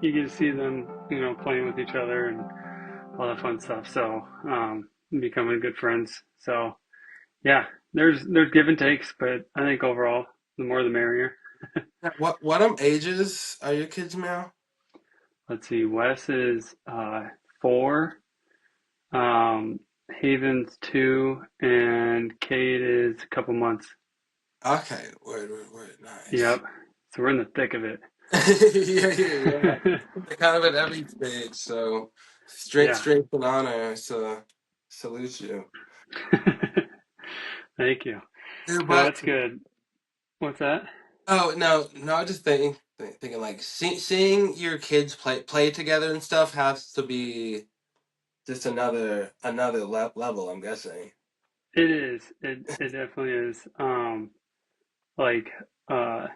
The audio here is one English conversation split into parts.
you get to see them, playing with each other and all that fun stuff. So, becoming good friends. So, yeah, there's give and takes, but I think overall, the more the merrier. What ages are your kids now? Let's see, Wes is 4, um, Haven's 2, and Kate is a couple months. Okay, word, nice. Yep. So we're in the thick of it. Yeah. They're kind of at every stage, so Yeah. strength and honor. So salute you. Thank you. Yeah, No, but that's good. What's that? oh no, I was just thinking like seeing your kids play together and stuff has to be just another level. I'm guessing. It is. It definitely is. Like uh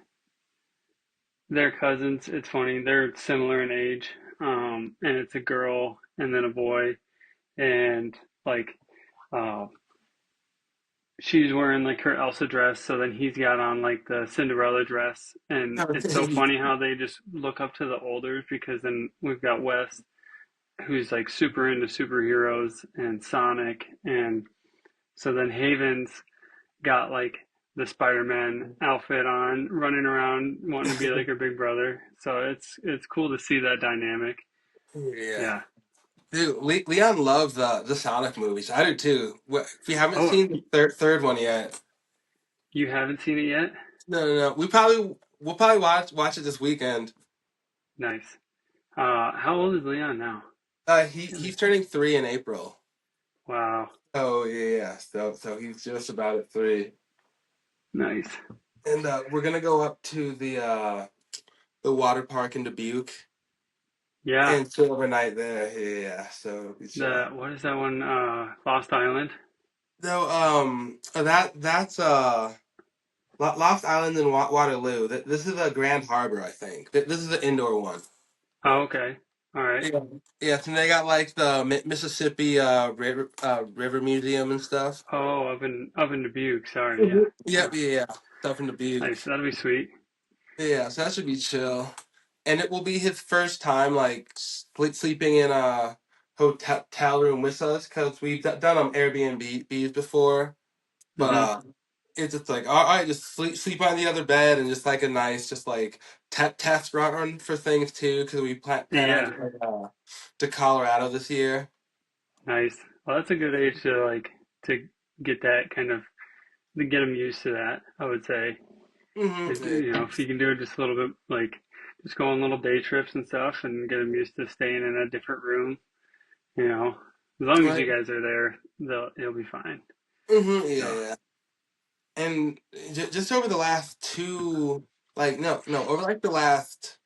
they're cousins. It's funny. They're similar in age. And it's a girl and then a boy and like uh she's wearing like her Elsa dress, so then he's got on like the Cinderella dress, and it's so funny how they just look up to the olders because then we've got Wes who's like super into superheroes and Sonic, and so then Haven's got like the Spider-Man outfit on, running around wanting to be like her big brother. So it's cool to see that dynamic. Yeah. Yeah. Dude, Leon loves the Sonic movies. I do too. If you haven't Oh, seen the third one yet, you haven't seen it yet? no. We'll probably watch it this weekend. Nice. How old is Leon now? He's turning 3 in April. Wow. Oh yeah. So he's just about at 3, Nice. and we're gonna go up to the water park in Dubuque Yeah. and chill overnight there. Yeah. So it'll be The chill. what is that one? Lost Island. No, that's Lost Island in Waterloo. This is a Grand Harbor, I think. This is the indoor one. Oh, okay. All right. Yeah, yeah. And they got like the Mississippi River Museum and stuff. Oh, up in Dubuque. Sorry. Yeah. Yep, Yeah. yeah. Stuff in Dubuque. Nice. That'll be sweet. Yeah, so that should be chill. And it will be his first time like sleeping in a hotel room with us because we've done Airbnbs before, but Mm-hmm. it's just like all right, just sleep on the other bed and just like a nice just like test run for things too because we plan on Yeah. going to Colorado this year. Nice. Well, that's a good age to to get that kind of to get them used to that. I would say, Yeah. if you can do it just a little bit, like just go on little day trips and stuff, and get them used to staying in a different room. You know, as long as you Right. guys are there, it'll be fine. Yeah, So, yeah. And just over the last two, like no, over like the last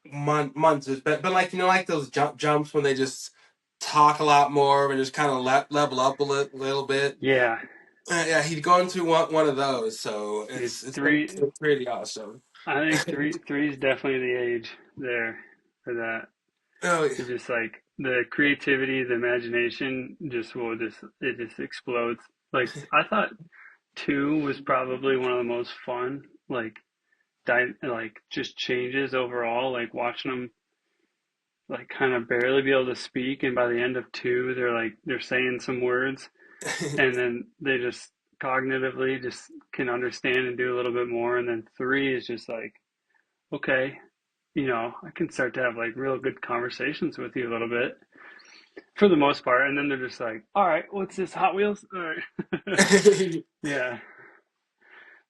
months, it's been like like those jumps when they just talk a lot more and just kind of level up a little bit. yeah, Yeah, he's going through one of those, so dude, it's been three. pretty awesome. I think three is definitely the age there for that. Oh yeah. It's just like the creativity, the imagination it just explodes. Like I thought 2 was probably one of the most fun, like like just changes overall, like watching them like kind of barely be able to speak, and by the end of 2 they're saying some words, and then they just cognitively just can understand and do a little bit more, and then 3 is just like, okay, I can start to have like real good conversations with you a little bit for the most part. And then they're just like, all right, what's this, Hot Wheels? All right. Yeah.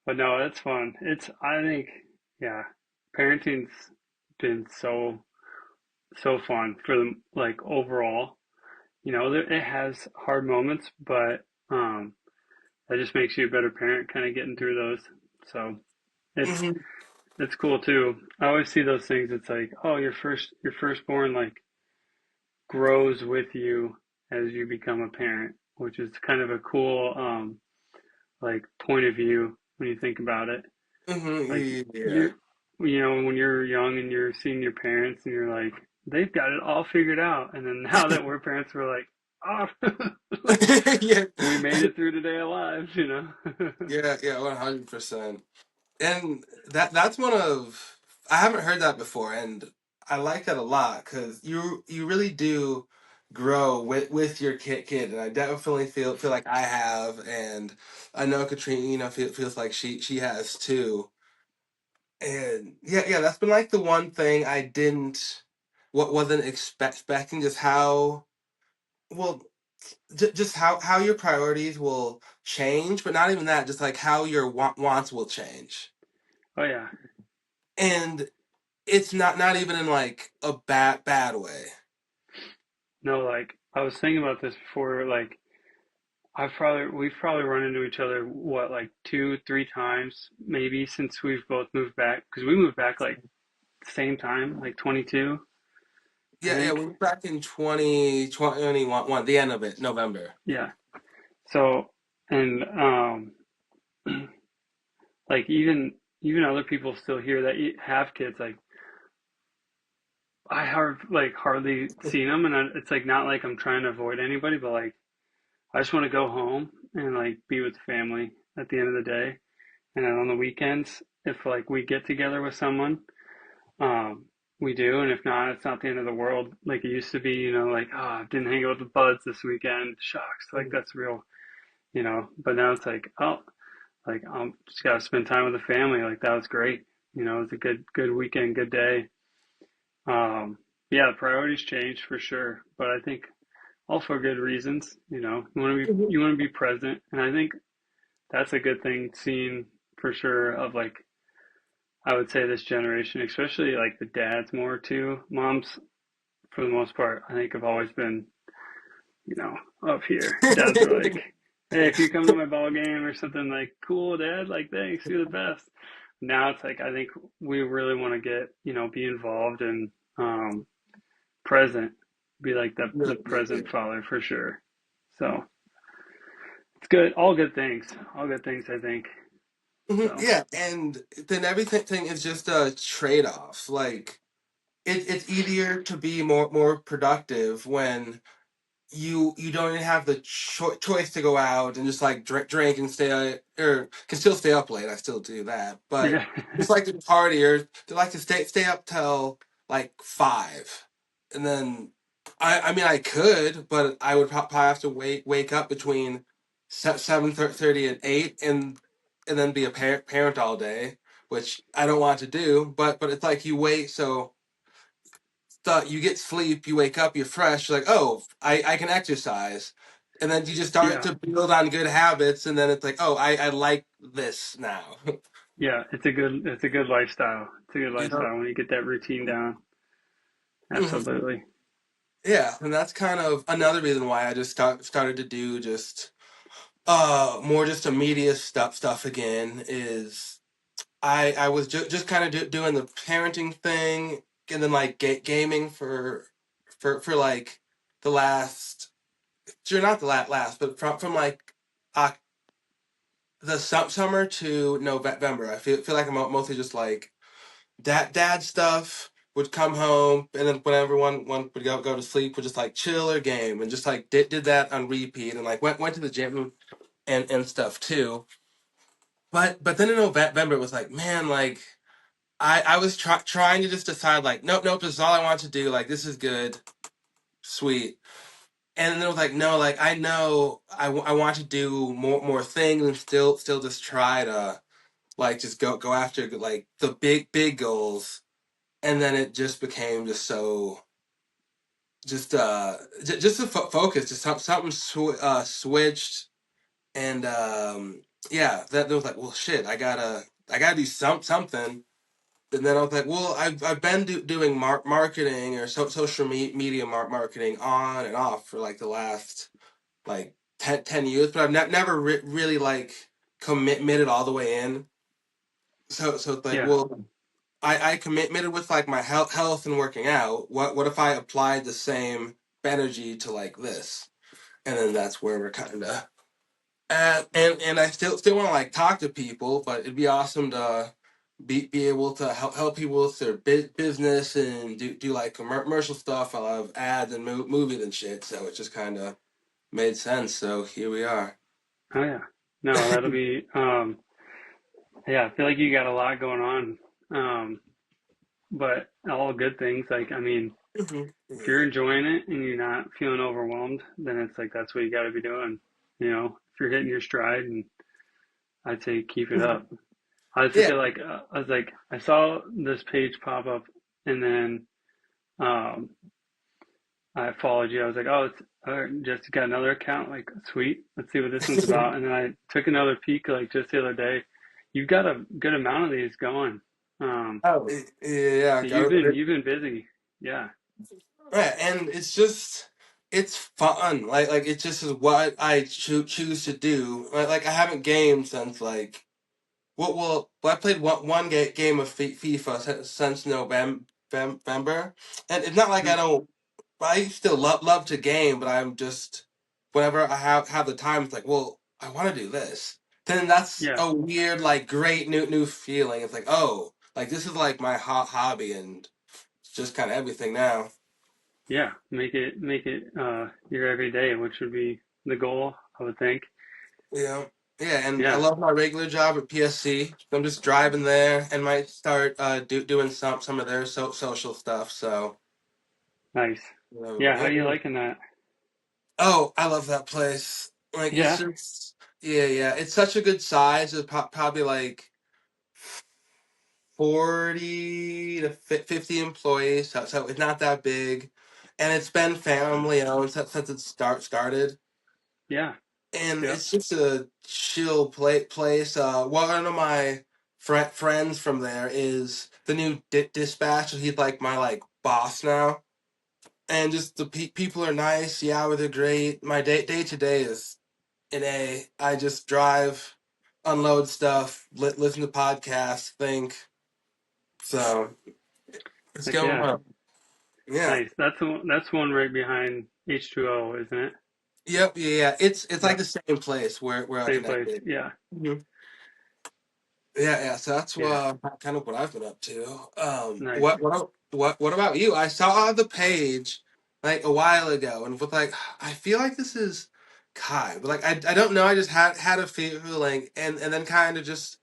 But no, it's fun. I think, yeah, parenting's been so fun for them, like overall. It has hard moments, but that just makes you a better parent kind of getting through those. So it's, Mhm. it's cool too. I always see those things. It's like, oh, your firstborn, like, grows with you as you become a parent, which is kind of a cool like point of view when you think about it. Like Yeah. you're when you're young and you're seeing your parents and you're like, they've got it all figured out, and then now that we're parents, we're like, oh, Yeah. we made it through today alive. Yeah, 100%. And that's one of I haven't heard that before, and I like that a lot because you really do grow with your kid, and I definitely feel like I have, and I know Katrina, feels like she has too. And yeah, that's been like the one thing I didn't, what wasn't expecting, just how well, just how your priorities will change, but not even that, just like how your wants will change, Oh yeah. and it's not even in like a bad way. No, like I was thinking about this before. Like we've probably run into each other what like two, three times maybe since we've both moved back because we moved back like the same time, like 22, I Yeah, think. we were back in 2021, the end of it, November. Yeah. So and like even other people still here that have kids. Like I have like hardly seen them, and it's like not like I'm trying to avoid anybody, but like I just want to go home and like be with the family at the end of the day. And then on the weekends, if like we get together with someone, um, we do. And if not, it's not the end of the world. Like it used to be, like, oh, I didn't hang out with the buds this weekend. Shucks, like that's real, But now it's like, oh, like just gotta spend time with the family. Like that was great. It was a good weekend, good day. Um, yeah, the priorities change for sure, but I think all for good reasons. Mhm. You want to be present, and I think that's a good thing seen for sure of like I would say this generation, especially like the dads more too. Moms, for the most part, I think have always been, you know, up here. Dads are like, hey, if you come to my ball game or something, like, cool, dad, like, thanks, you're the best. Now it's like I think we really want to get, be involved and present, be like the Really present do. father for sure. So it's good, all good things, I think. So Yeah, and then everything is just a trade-off. Like it's easier to be more productive when you don't even have the choice to go out and just like drink and stay or can still stay up late. I still do that, but yeah, just like to party or to like to stay up till like 5, and then I mean I could, but I would probably have to wake up between 7:30 and 8, and then be a parent all day, which I don't want to do. But it's like you wait so you get sleep, you wake up, you're fresh, you're like, oh, I can exercise. And then you just start yeah, to build on good habits, and then it's like, oh, I like this now. yeah. It's a good lifestyle. It's a good You know? lifestyle when you get that routine down. Mhm. Absolutely. Yeah, and that's kind of another reason why I just started to do just more just immediate stuff again is I was just kind of doing the parenting thing, and then like gaming for like the last, sure, not the last, but from like the summer to November. I feel like I'm mostly just like dad stuff. Would come home, and then when everyone would go to sleep, would just like chill or game, and just like did that on repeat, and like went to the gym and stuff too. But then in November it was like, man, like I was trying to just decide like, nope, this is all I want to do. Like this is good, sweet. And then it was like, no, like I know I want to do more things, and still just try to like just go after like the big goals. And then it just became just so just a focus, just something switched. And yeah, that was like, well, shit, I gotta do something. And then I was like, well, I've been doing marketing or social media marketing on and off for like the last like 10 years, but I've never really like committed all the way in. So it's like, Yeah, well, I committed with like my health and working out. What if I applied the same energy to like this? And then that's where we're kind of at. And I still want to like talk to people, but it'd be awesome to be able to help people with their business and do like commercial stuff. I love ads and movies and shit. So it just kind of made sense. So here we are. oh yeah. No, that'll be yeah, I feel like you got a lot going on. but all good things. Like, I mean, Mhm. if you're Yeah. enjoying it and you're not feeling overwhelmed, then it's like that's what you got to be doing. If you're hitting your stride, and I'd say keep it Mhm. up. I was Yeah. thinking like I was like I saw this page pop up, and then um, I followed you. I was like, oh, it's just got another account. Like, sweet. Let's see what this one's about. And then I took another peek like just the other day. You've got a good amount of these going. Um, Oh, yeah. so Got it. you've been busy. Yeah. Yeah, and it's fun. Like it just is what I choose to do. Like I haven't gamed since like I played one game of FIFA since November, and it's not like I Hmm. don't. I still love to game, but I'm just whenever I have the time, it's like, well, I want to do this. Then that's Yeah. a weird, like, great new feeling. It's like, oh, like this is like my hobby, and it's just kind of everything now. Yeah. Make it your everyday, which would be the goal, I would think. Yeah. Yeah, and I Yeah. love my regular job at PSC. So I'm just driving there and might start doing some of their social stuff. So, Nice. so Yeah. How you yeah. liking that? Oh, I love that place. Like it's Yeah. just yeah. It's such a good size. It's probably like 40 to 50 employees. So it's not that big, and it's been family owned since it started. Yeah. And Yep. it's just a chill place. One of my friends from there is the new dispatcher. He's like my like boss now, and just the people are nice. The hours are great. My day to day is an A. I just drive, unload stuff, listen to podcasts, think. So it's Heck going yeah. well. Yeah. Nice. That's one right behind H2O, isn't it? Yep. Yeah. It's like Yep. the same place where I Same place. connected. Yeah. Yeah. So that's Yeah. kind of what I've been up to. Nice. What about you? I saw the page like a while ago, and with like I feel like this is Kai, but like I don't know. I just had a feeling, and then kind of just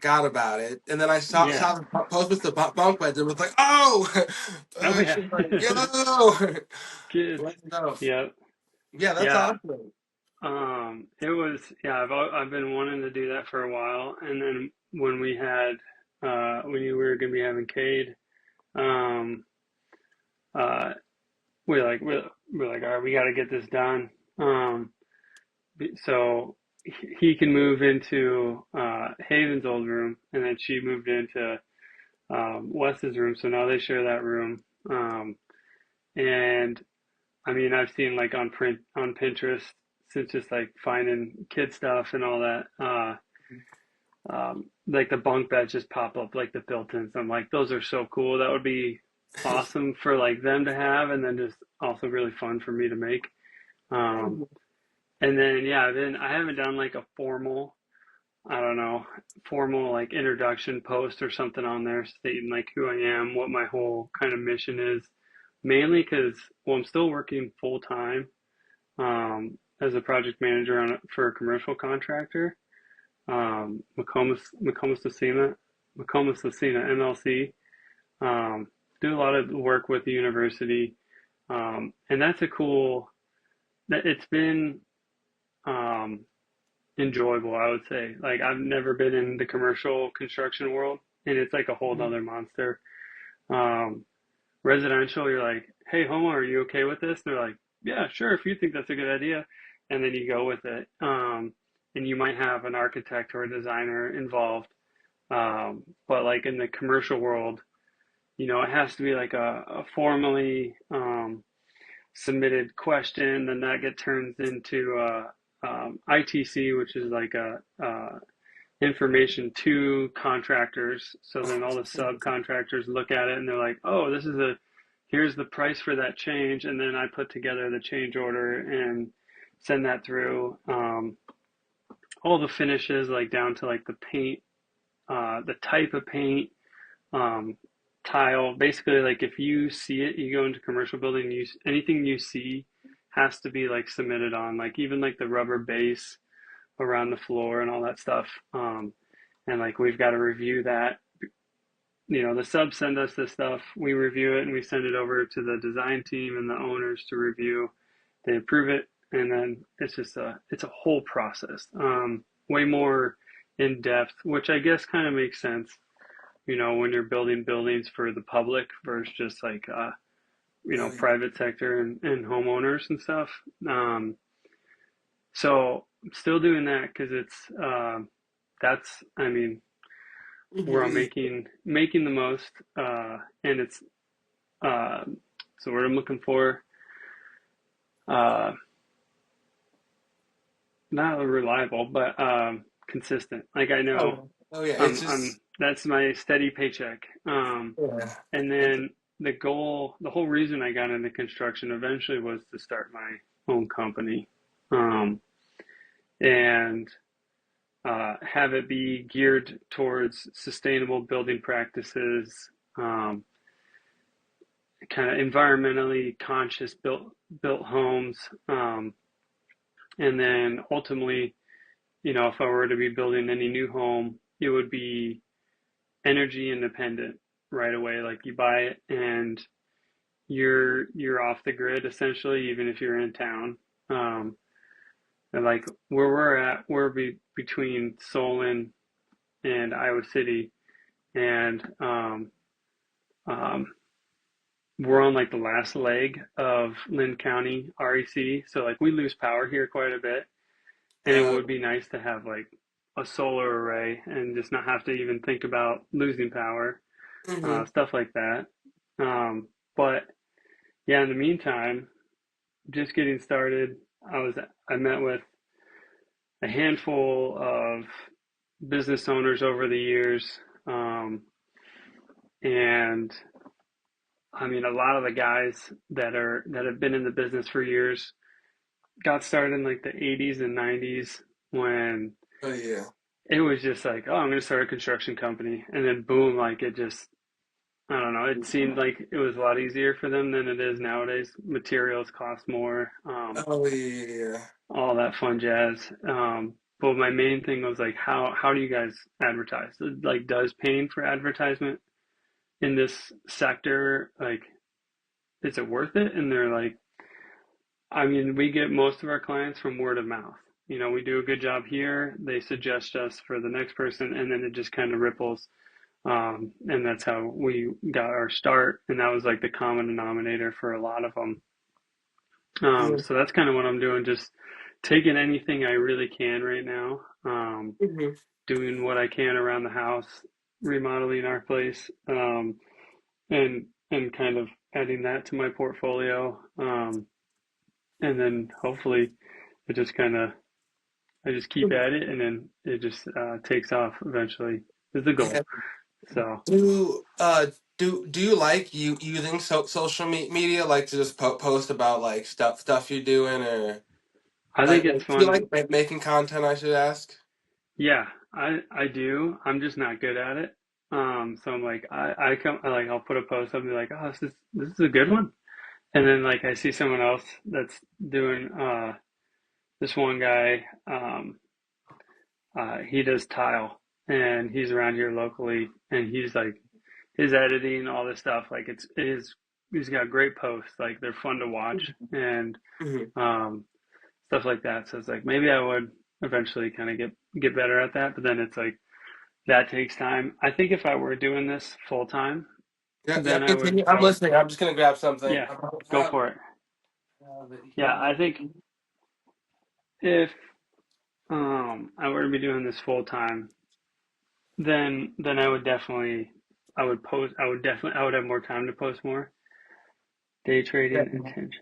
got about it, and then I Yeah. saw the post with the bunk beds, and was like, oh, Oh yeah. she's like, yo, Good. let's go. Yep. Yeah, that's Yeah. awesome. It was, yeah, I've been wanting to do that for a while. And then when when you were going to be having Cade, um, uh, we're like, all right, we got to get this done. Um, so he can move into, Haven's old room, and then she moved into, Wes's room. So now they share that room. And I mean, I've seen like on Pinterest since just like finding kid stuff and all that. Like the bunk beds just pop up like the built-ins. I'm like, those are so cool. That would be awesome for like them to have, and then just also really fun for me to make. Um, and then yeah, then I haven't done like a formal, I don't know, formal like introduction post or something on there stating like who I am, what my whole kind of mission is. Mainly because, well, I'm still working full time as a project manager for a commercial contractor, McComas MLC. Um, do a lot of work with the university, and that's a cool. It's been um, enjoyable, I would say. Like I've never been in the commercial construction world, and it's like a whole other monster. Um, Residential, you're like, hey, Homo, are you okay with this? They're like, yeah, sure, if you think that's a good idea. And then you go with it. And you might have an architect or a designer involved. But like in the commercial world, it has to be like a formally submitted question. Then that get turns into ITC, which is like a information to contractors. So then all the subcontractors look at it and they're like, oh, here's the price for that change. And then I put together the change order and send that through. All the finishes, like down to like the paint, the type of paint, um, tile. Basically, like if you see it, you go into commercial building, anything you see has to be like submitted on, like even like the rubber base around the floor and all that stuff. And like we've got to review that the subs send us this stuff, we review it, and we send it over to the design team and the owners to review. They approve it, and then it's a whole process, way more in depth, which I guess kind of makes sense, when you're building buildings for the public versus just like Oh yeah. private sector and homeowners and stuff. So I'm still doing that because that's, I mean, where I'm Mhm. making the most, and it's uh, so what I'm looking for, uh, not reliable, but consistent. Like I know Oh, oh yeah. It's I'm just that's my steady paycheck. yeah. And It, then the whole reason I got into construction eventually was to start my own company, um, and have it be geared towards sustainable building practices, kind of environmentally conscious built homes, and then ultimately, if I were to be building any new home, it would be energy independent right away. Like you buy it and you're off the grid essentially, even if you're in town. And like where we're at, between Solon and Iowa City, and um, we're on like the last leg of Lynn County REC. So like we lose power here quite a bit, and it uh, would be nice to have like a solar array and just not have to even think about losing power, hmm stuff like that. But yeah, in the meantime, just getting started, I met with a handful of business owners over the years, and I mean a lot of the guys that have been in the business for years got started in like the 80s and 90s when oh yeah. it was just like, oh, I'm going to start a construction company, and then boom, like it just, I don't know, it seemed like it was a lot easier for them than it is nowadays. Materials cost more, Oh yeah. all that fun jazz. But my main thing was like, how do you guys advertise? Like, does paying for advertisement in this sector, like, is it worth it? And they're like, I mean, we get most of our clients from word of mouth. We do a good job here. They suggest us for the next person, and then it just kind of ripples. And that's how we got our start. And that was like the common denominator for a lot of them. Yeah. So that's kind of what I'm doing, just taking anything I really can right now, hmm doing what I can around the house, remodeling our place, and kind of adding that to my portfolio. And then hopefully it just kind of I just keep at it, and then it just takes off eventually is the Yeah. goal. So Do do you like using social media like to just post about like stuff you're doing or I think like it's do you fun. like making content? I should ask. Yeah, I do. I'm just not good at it. So I'm like I'll put a post up and be like, oh, this is a good one. And then like I see someone else that's doing this one guy, he does tile, and he's around here locally, and he's like his editing, all this stuff, like he's got great posts, like they're fun to watch, and hmm um stuff like that. So it's like maybe I would eventually kind of get better at that, but then it's like that takes time. I think if I were doing this full time, Yeah, yeah. then Continue. I'm I would, listening. I'm just gonna grab something. yeah, I don't go have, for it. have it Yeah, here. I think if I were to be doing this full time, then I would have more time to post more. Day Yeah, trading attention.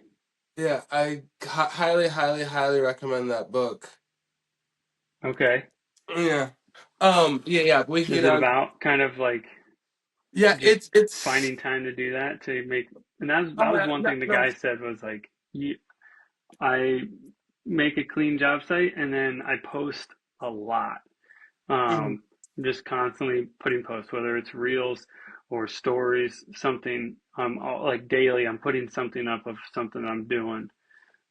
yeah. I highly, highly, highly recommend that book. Okay. Yeah. Yeah, yeah. We can Is get it on. about kind of like Yeah, just it's. finding time to do that to make, and that Oh was yeah, one no, thing the no. guy said was like, I make a clean job site and then I post a lot. hmm Um, just constantly putting posts, whether it's reels or stories, something. Like daily, I'm putting something up of something I'm doing,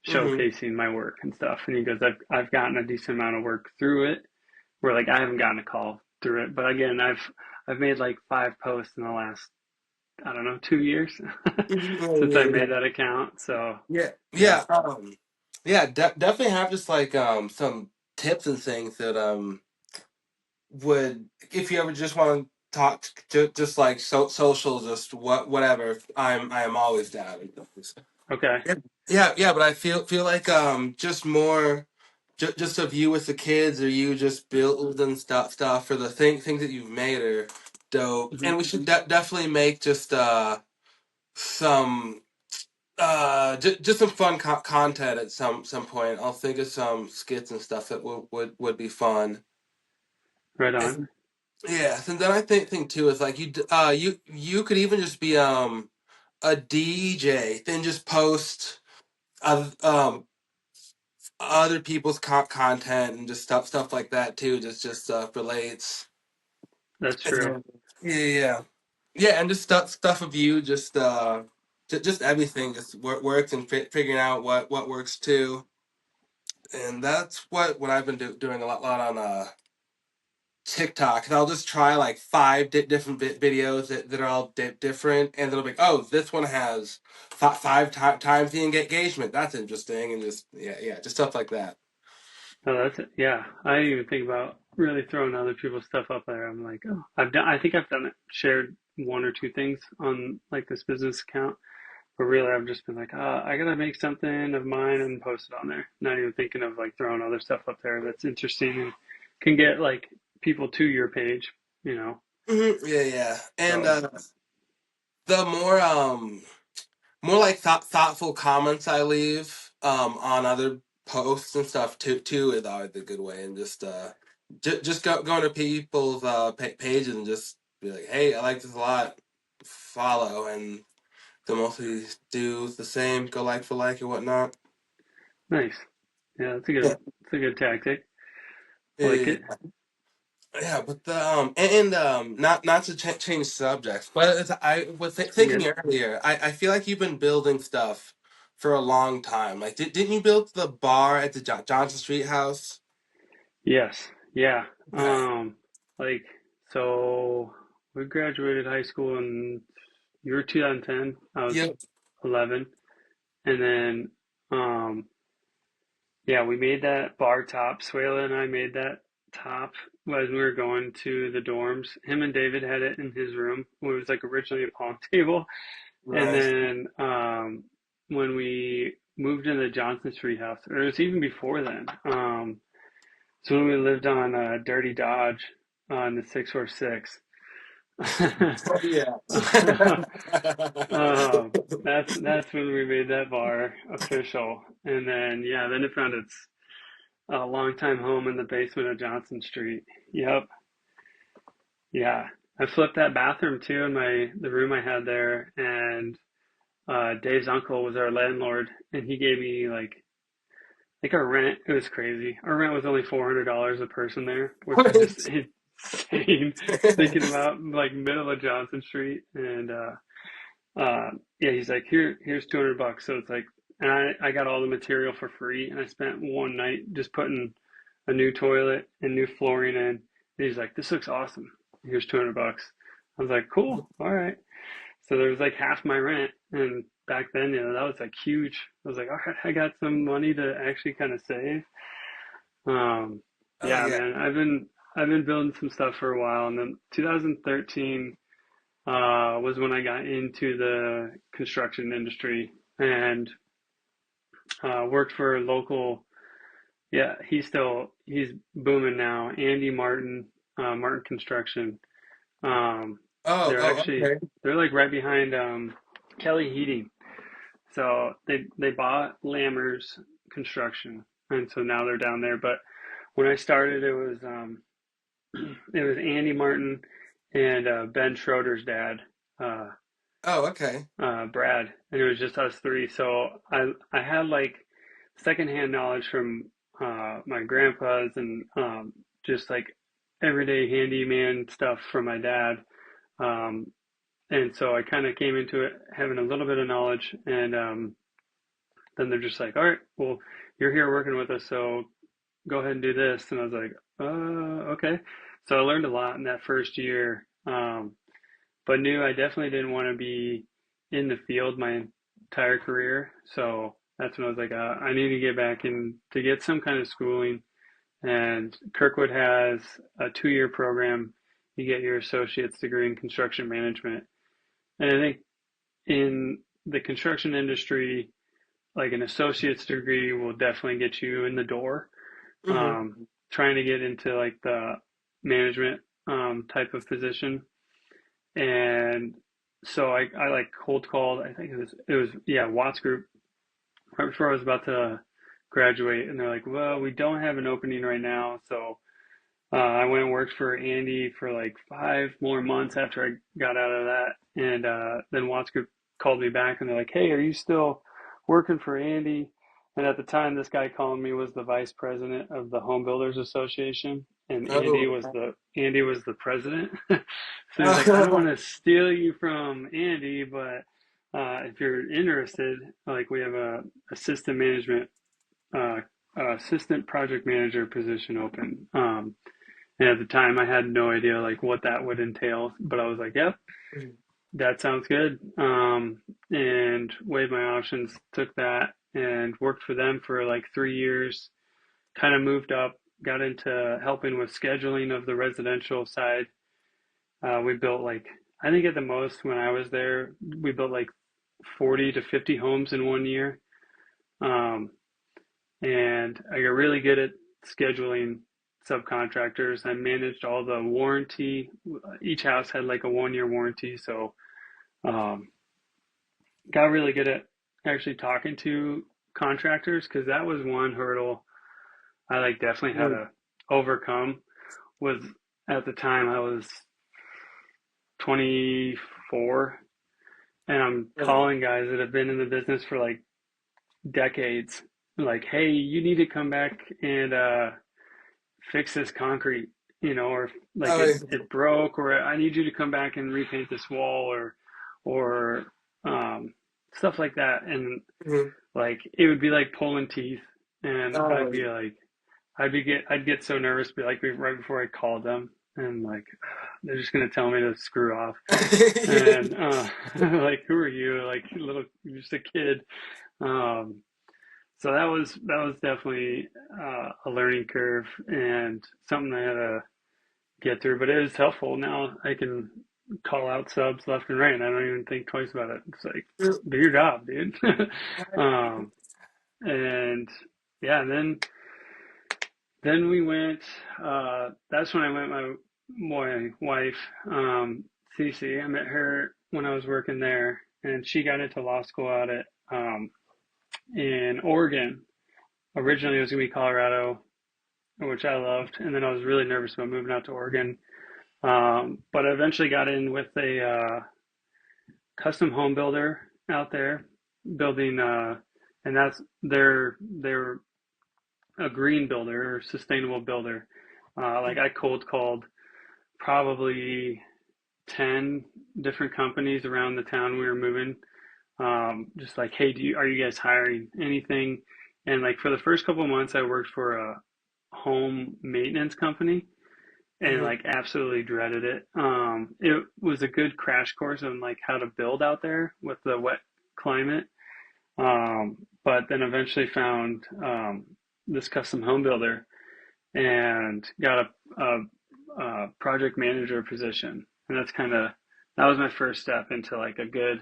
hmm showcasing my work and stuff. And he goes, I've gotten a decent amount of work through it. Where like I haven't gotten a call through it, but again, I've made like 5 posts in the last, I don't know, 2 years since I Yeah, made that account. So yeah, yeah. yeah. Yeah, definitely have just like some tips and things that would if you ever just want to talk just like social, just whatever. I am always down. Okay. Yeah, yeah. But I feel like just more. Just of you with the kids, or you just building stuff for the things that you've made are dope, Hmm. and we should definitely make just some just some fun content at some point. I'll think of some skits and stuff that would be fun. Right on. And, yeah, and then I think too is like you could even just be a DJ, then just post other people's content and just stuff like that too. Just relates. That's And true. yeah, yeah, and just stuff of you, just everything just works and figuring out what works too. And that's what I've been doing a lot on TikTok. And I'll just try like five different videos that are all different, and they'll be like, oh, this one has five times the engagement. That's interesting, and just yeah, just stuff like that. Oh, that's it. Yeah. I didn't even think about really throwing other people's stuff up there. I'm like, oh, I think I've done it, shared one or two things on like this business account, but really I've just been like, I gotta make something of mine and post it on there. Not even thinking of like throwing other stuff up there that's interesting and can get like people to your page, you know. Yeah, yeah, and So the more like thoughtful comments I leave on other posts and stuff too is always a good way, and just going to people's pages and just be like, hey, I like this a lot, follow, and they'll mostly do the same, go like for like or whatnot. nice. Yeah, Yeah, it's a good tactic. I like it. yeah, yeah. But the not to change subjects, but I was You're thinking good. earlier. I feel like you've been building stuff for a long time. Like, didn't you build the bar at the Johnson Street house? Yes. Yeah. Okay. Like so we graduated high school in you were 2010, I was Yep. 11. And then yeah, we made that bar top. Suela and I made that top as we were going to the dorms. Him and David had it in his room. It was like originally a pong table. And Right. then when we moved into the Johnson Street house, or it was even before then. So when we lived on Dirty Dodge on the 646. Yeah. That's when we made that bar official, and then yeah, then it found its longtime home in the basement of Johnson Street. Yep, yeah. I flipped that bathroom too in the room I had there, and Dave's uncle was our landlord, and he gave me like our rent. It was crazy. Our rent was only $400 a person there, which is just Right. insane. Thinking about like middle of Johnson Street, and yeah, he's like, here's $200. So it's like, and I got all the material for free, and I spent one night just putting a new toilet and new flooring in. And he's like, this looks awesome. Here's $200. I was like, cool, all right. So there was like half my rent, and back then, that was like huge. I was like, all right, I got some money to actually kind of save. Um, Oh yeah, yeah. man, I've been building some stuff for a while, and then 2013 was when I got into the construction industry and worked for a local. Yeah, he's booming now. Andy Martin, Martin Construction. Um, they're actually Okay. they're like right behind Kelly Heating. So they bought Lammers Construction, and so now they're down there. But when I started, it was Andy Martin and Ben Schroeder's dad. Uh, Oh, okay. Brad, and it was just us three. So I had like secondhand knowledge from my grandpa's and just like everyday handyman stuff from my dad. Um, and so I kind of came into it having a little bit of knowledge, and then they're just like, "All right, well, you're here working with us, so go ahead and do this." And I was like, okay." So I learned a lot in that first year. But knew I definitely didn't want to be in the field my entire career. So that's when I was like, I need to get back in to get some kind of schooling. And Kirkwood has a 2-year program. You get your associate's degree in construction management. And I think in the construction industry, like an associate's degree will definitely get you in the door. Hmm. Trying to get into like the management type of position. And so I like cold called, I think it was yeah, Watts Group right before I was about to graduate, and they're like, well, we don't have an opening right now. So I went and worked for Andy for like 5 more months after I got out of that. And then Watts Group called me back and they're like, hey, are you still working for Andy? And at the time, this guy calling me was the vice president of the Home Builders Association, and Oh. Andy was the president. So he's like, I don't want to steal you from Andy, but if you're interested, like we have a assistant management, uh, assistant project manager position open. And at the time, I had no idea like what that would entail, but I was like, "Yep, that sounds good." And weighed my options, took that, and worked for them for like 3 years. Kind of moved up, got into helping with scheduling of the residential side. We built like I think at the most when I was there, we built like 40 to 50 homes in 1 year. Um, and I got really good at scheduling subcontractors. I managed all the warranty. Each house had like a 1 year warranty, so um, got really good at actually talking to contractors because that was one hurdle I like definitely had to overcome. Was at the time I was 24 and I'm calling guys that have been in the business for like decades, like, hey, you need to come back and fix this concrete, or like Oh, it broke, or I need you to come back and repaint this wall, or um, stuff like that. And mhm. like it would be like pulling teeth, and Oh, I'd get so nervous, be like right before I called them, and like they're just gonna tell me to screw off, and like who are you, like little just a kid. Um, so that was definitely a learning curve and something I had to get through, but it was helpful. Now I can call out subs left and right, and I don't even think twice about it. It's like, do your job, dude. um, and yeah, and then we went. That's when I met my wife, Cece. I met her when I was working there, and she got into law school out at in Oregon. Originally, it was gonna be Colorado, which I loved, and then I was really nervous about moving out to Oregon. But I eventually got in with a custom home builder out there building, and they're a green builder or sustainable builder. Like I cold called probably 10 different companies around the town we were moving. Just like, hey, are you guys hiring anything? And like for the first couple of months, I worked for a home maintenance company and mhm. like absolutely dreaded it. It was a good crash course on like how to build out there with the wet climate. But then eventually found this custom home builder and got a project manager position. And that was my first step into like a good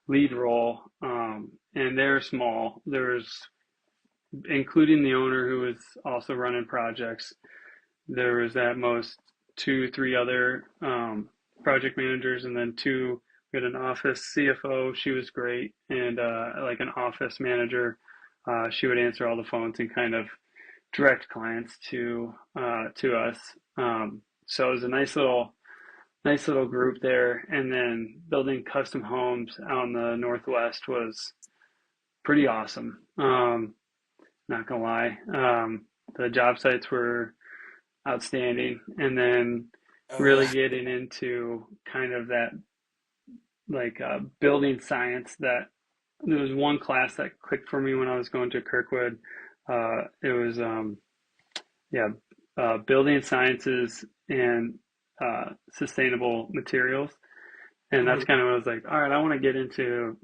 lead role. And they're small. There's including the owner who was also running projects. There was at most two, three other project managers, and then two. We had an office CFO. She was great, and like an office manager. She would answer all the phones and kind of direct clients to us. So it was a nice little group there. And then building custom homes out in the Northwest was pretty awesome. Not gonna lie, the job sites were outstanding. And then really getting into kind of that like building science that there was one class that clicked for me when I was going to Kirkwood. It was yeah, building sciences and sustainable materials. And that's Mhm. kind of what I was like, all right, I want to get into,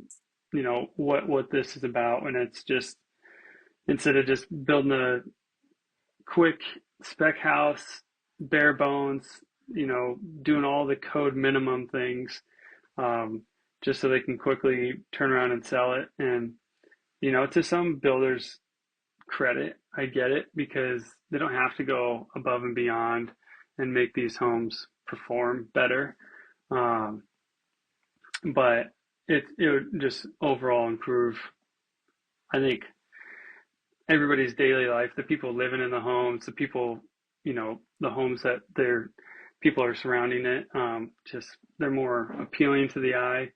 what this is about. And it's just, instead of just building a quick spec house, bare bones, doing all the code minimum things, um, just so they can quickly turn around and sell it. And, to some builders' credit, I get it because they don't have to go above and beyond and make these homes perform better. Um, but it would just overall improve, I think, everybody's daily life, the people living in the homes, the people, the homes that their people are surrounding it, just they're more appealing to the eye.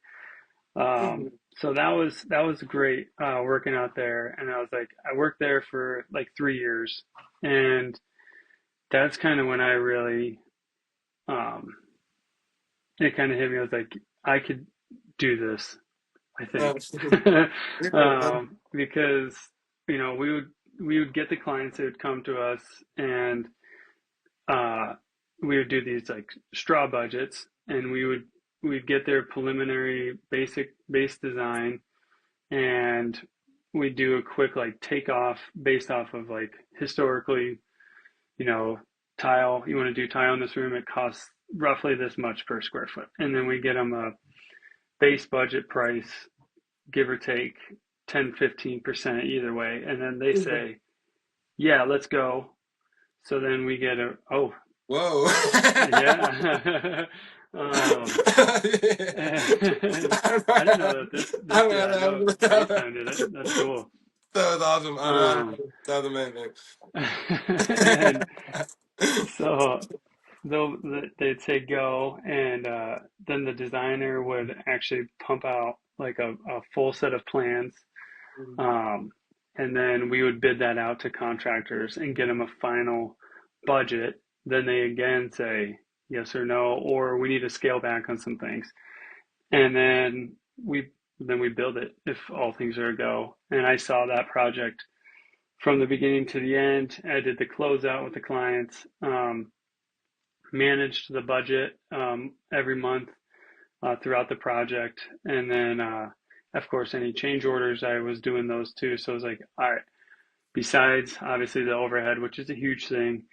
So that was great working out there, and I was like, I worked there for like 3 years, and that's kind of when I really, um, it kind of hit me. I was like, I could do this, I think, Yeah. because we would get the clients who would come to us, and uh, we would do these like straw budgets, and we'd get their preliminary basic base design, and we'd do a quick like takeoff based off of like historically, you know, tile. You want to do tile in this room? It costs roughly this much per square foot, and then we get them a base budget price, give or take 10-15% either way, and then they Mhm. say, yeah, let's go. So then we get oh, Whoa. yeah. And I didn't know that this I'm did. I know gonna, FaceTime did it. That's cool. that was awesome. I know. Um, That was amazing. and so they'd say go, and then the designer would actually pump out like a full set of plans. Um, and then we would bid that out to contractors and get them a final budget. Then they again say yes or no, or we need to scale back on some things. And then we build it if all things are a go. And I saw that project from the beginning to the end. I did the closeout with the clients, managed the budget every month throughout the project, and then of course any change orders I was doing those too. So I was like, all right, besides obviously the overhead, which is a huge thing,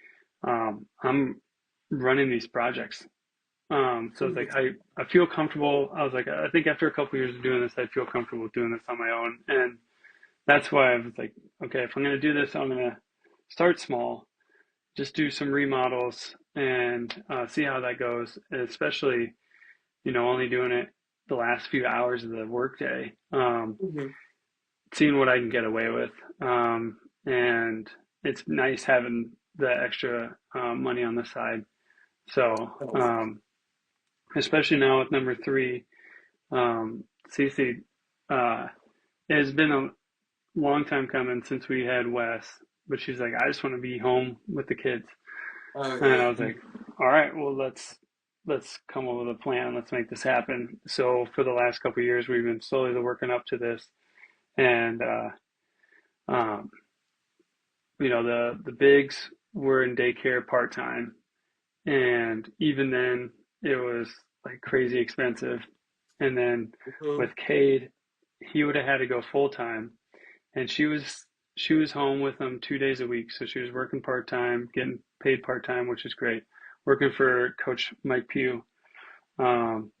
I'm running these projects. So it's like I feel comfortable. I was like, I think after a couple of years of doing this, I feel comfortable doing this on my own, and that's why I was like, okay, if I'm going to do this, I'm going to start small, just do some remodels and see how that goes. Especially, only doing it the last few hours of the workday, Mhm. seeing what I can get away with, and it's nice having the extra money on the side. So, especially now with number three, Cece, uh, it has been a long time coming since we had Wes, but she's like, I just want to be home with the kids. Oh And yeah. I was like, all right, well, let's come up with a plan. Let's make this happen. So for the last couple of years, we've been slowly working up to this, and um, the bigs were in daycare part time, and even then, it was like crazy expensive. And then Mhm. with Cade, he would have had to go full time, and she was home with him 2 days a week, so she was working part time, getting paid part time, which is great. Working for Coach Mike Pugh, um,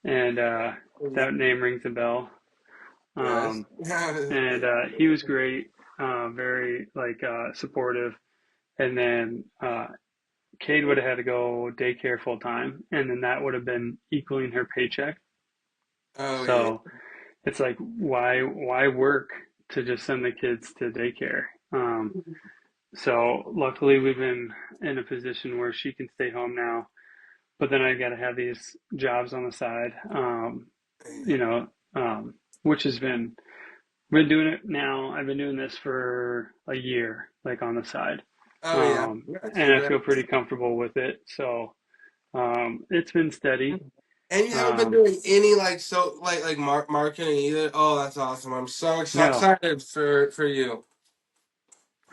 and that name rings a bell. Yes. Um, and he was great, very like supportive. And then Cade would have had to go daycare full time, and then that would have been equaling her paycheck. Oh yeah. So it's like, why work to just send the kids to daycare? So luckily we've been in a position where she can stay home now, but then I got to have these jobs on the side, you know, which has been doing it now. I've been doing this for a year, like on the side, Oh yeah. and I feel pretty comfortable with it. So it's been steady. And you haven't been Um, doing any like marketing either. Oh, that's awesome! I'm so no, excited for you.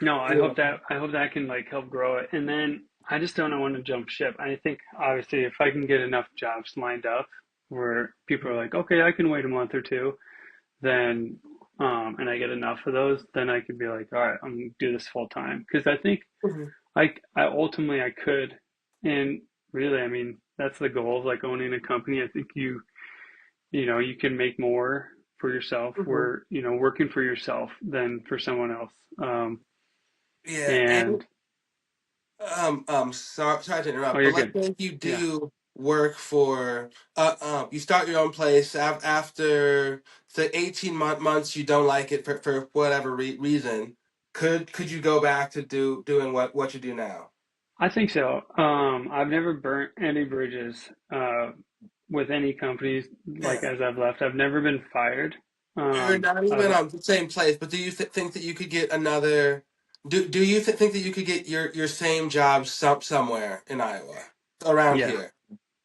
no, I Yeah. hope that can like help grow it, and then I just don't want to jump ship. I think obviously if I can get enough jobs lined up where people are like, okay, I can wait a month or two, then and I get enough of those, then I could be like, all right, I'm gonna do this full time. Because I think Mhm. I ultimately I could, and really, I mean, that's the goal of like owning a company. I think you can make more for yourself, Mhm. where working for yourself than for someone else. Yeah, and And sorry to oh, interrupt, but you're let's good. say you Yeah, do work for you start your own place after say 18 months you don't like it for whatever reason. Could you go back to doing what you do now? I think so. I've never burnt any bridges with any companies like Yeah. as I've left. I've never been fired. Or not even I've the same place, but do you think that you could get another? Do you think that you could get your same job somewhere in Iowa around Yeah, here?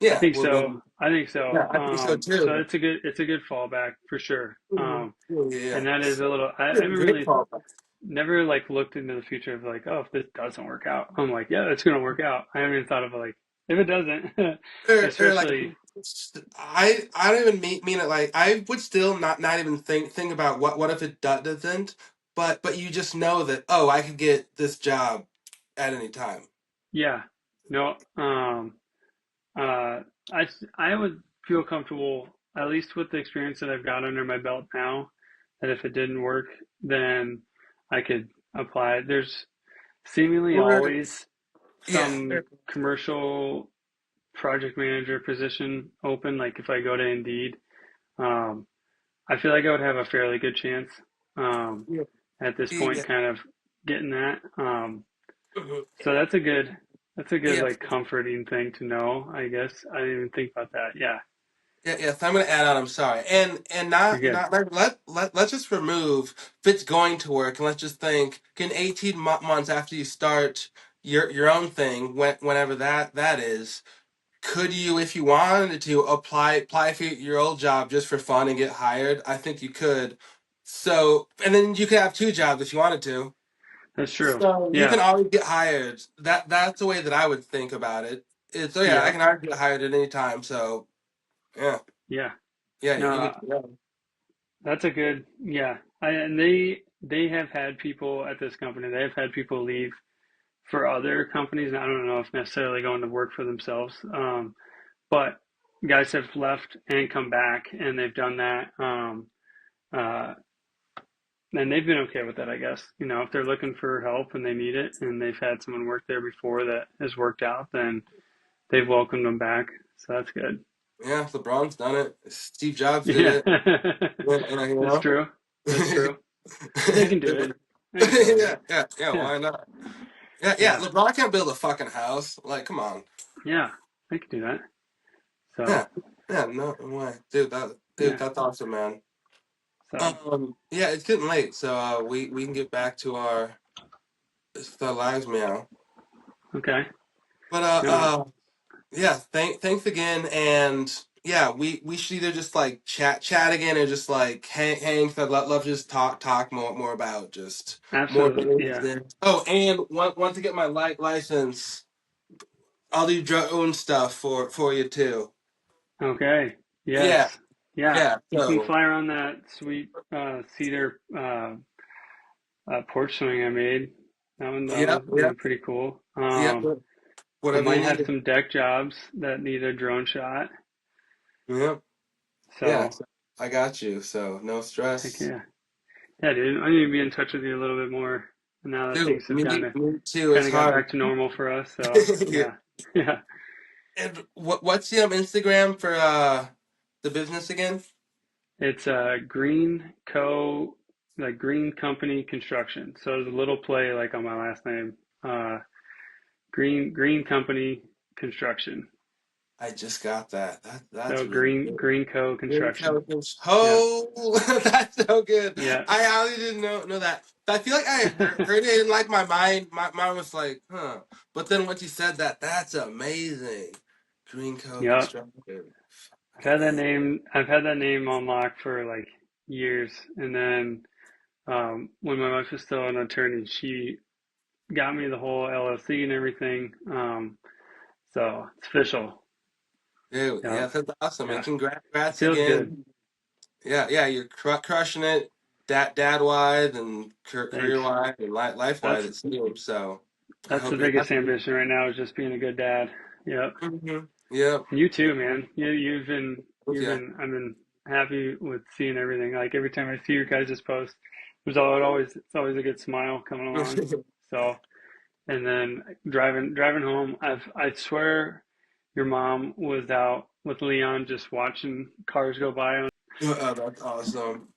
I Yeah, think well so. then, I think yeah, so. I think so So too. it's a good fallback for sure. Mhm. Yeah, And yeah, that is a little. I yeah. haven't Great really call. never like looked into the future of like, oh, if this doesn't work out, I'm like, yeah, it's gonna work out. I haven't even thought of like if it doesn't, Or like especially I don't even mean it like I would still not even think about what if it doesn't, but you just know that oh I could get this job at any time. yeah, no, uh, I would feel comfortable at least with the experience that I've got under my belt now. That if it didn't work, then I could apply. There's seemingly Or always yeah, some commercial project manager position open. Like if I go to Indeed, um, I feel like I would have a fairly good chance um, yeah, at this yeah. point, kind of getting that. Mhm. So that's a good Yeah, like comforting thing to know. I guess I didn't even think about that. Yeah, yeah. So I'm gonna add on. I'm sorry, and you're good. let's just remove if it's going to work, and let's just think in 18 months after you start your own thing, whenever that is. Could you, if you wanted to, apply for your old job just for fun and get hired? I think you could. So, and then you could have two jobs if you wanted to. That's true. So you can Yeah, always get hired. That's the way that I would think about it. It's oh yeah, I yeah, can always get hired at any time. So yeah, yeah. yeah, you No, could. Yeah. that's a good. Yeah, and they have had people at this company. They have had people leave for other companies. And I don't know if necessarily going to work for themselves. But guys have left and come back, and they've done that. Uh, and they've been okay with that, I guess. If they're looking for help and they need it, and they've had someone work there before that has worked out, then they've welcomed them back. So that's good. Yeah, LeBron's done it. Steve Jobs did Yeah, it. Yeah, you that's know. true. That's true. I can do it. I can totally do Yeah, it. yeah. Yeah, Why not? Yeah, yeah. yeah, LeBron can't build a fucking house. Like, come on. yeah. I can do that. So Yeah, yeah. No way, dude. Dude, yeah. that's awesome, man. So Yeah, it's getting late, so we can get back to our lives, meow. okay. But No, yeah. Thanks again, and yeah, we should either just like chat again, or just like hang. 'Cause I'd love to just talk more about just more absolutely. Yeah. business. Oh, and want to get my license. I'll do drone stuff for you too. Okay. Yeah, Yes. Yeah. yeah. You can So fly around that sweet cedar porch swing I made. That yep, would be yep, pretty cool. yep. I Whatever you might have need. some deck jobs that need a drone shot. Yep. Yeah, So so I got you. So no heck stress. yeah. Yeah, dude. I need to be in touch with you a little bit more now that Dude, things have me, kind of me too. kind It's of got hard. back to normal for us. So Yeah. yeah. Yeah. And what's the Instagram for the business again? It's Green Co like Green Company Construction. So there's a little play like on my last name. Uh Green Company Construction. I just got that. That's So really Green good. Greenco Construction. Intelligence. Yeah. Oh, that's so good. Yeah. I honestly didn't know that. I feel like I heard it in like my mind. My mind was like, huh. But then once you said that, that's amazing. Greenco Yep. Construction. I've Fucking had that A. name I've had that name on lock for like years. And then when my wife was still an attorney, she got me the whole LLC and everything. So it's official. Dude, Yeah, yeah, that's awesome, man. yeah. It Congrats feels again. good. Yeah, yeah, you're crushing it, dad wise and career Thanks. wise and life wise. That's It seems so. I that's the hope you're biggest happy. ambition right now is just being a good dad. Yep. Yep. You too, man. You've Yeah. been I've been happy with seeing everything. Like every time I see your guys' post, it's always a good smile coming along. So and then driving home, I swear your mom was out with Leon just watching cars go by on. Oh, that's awesome.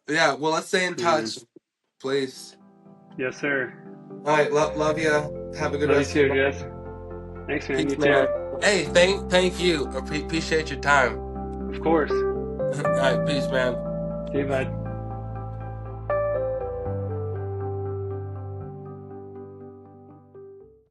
Yeah. Well, let's stay in Yeah, man. touch, please. Yes, sir. All right. Love you. Have a good Love you rest of your too, night. Jess. Thanks, man. Peace, You too. man. Hey, thank you. Appreciate your time. Of course. All right. Peace, man. See you, bud.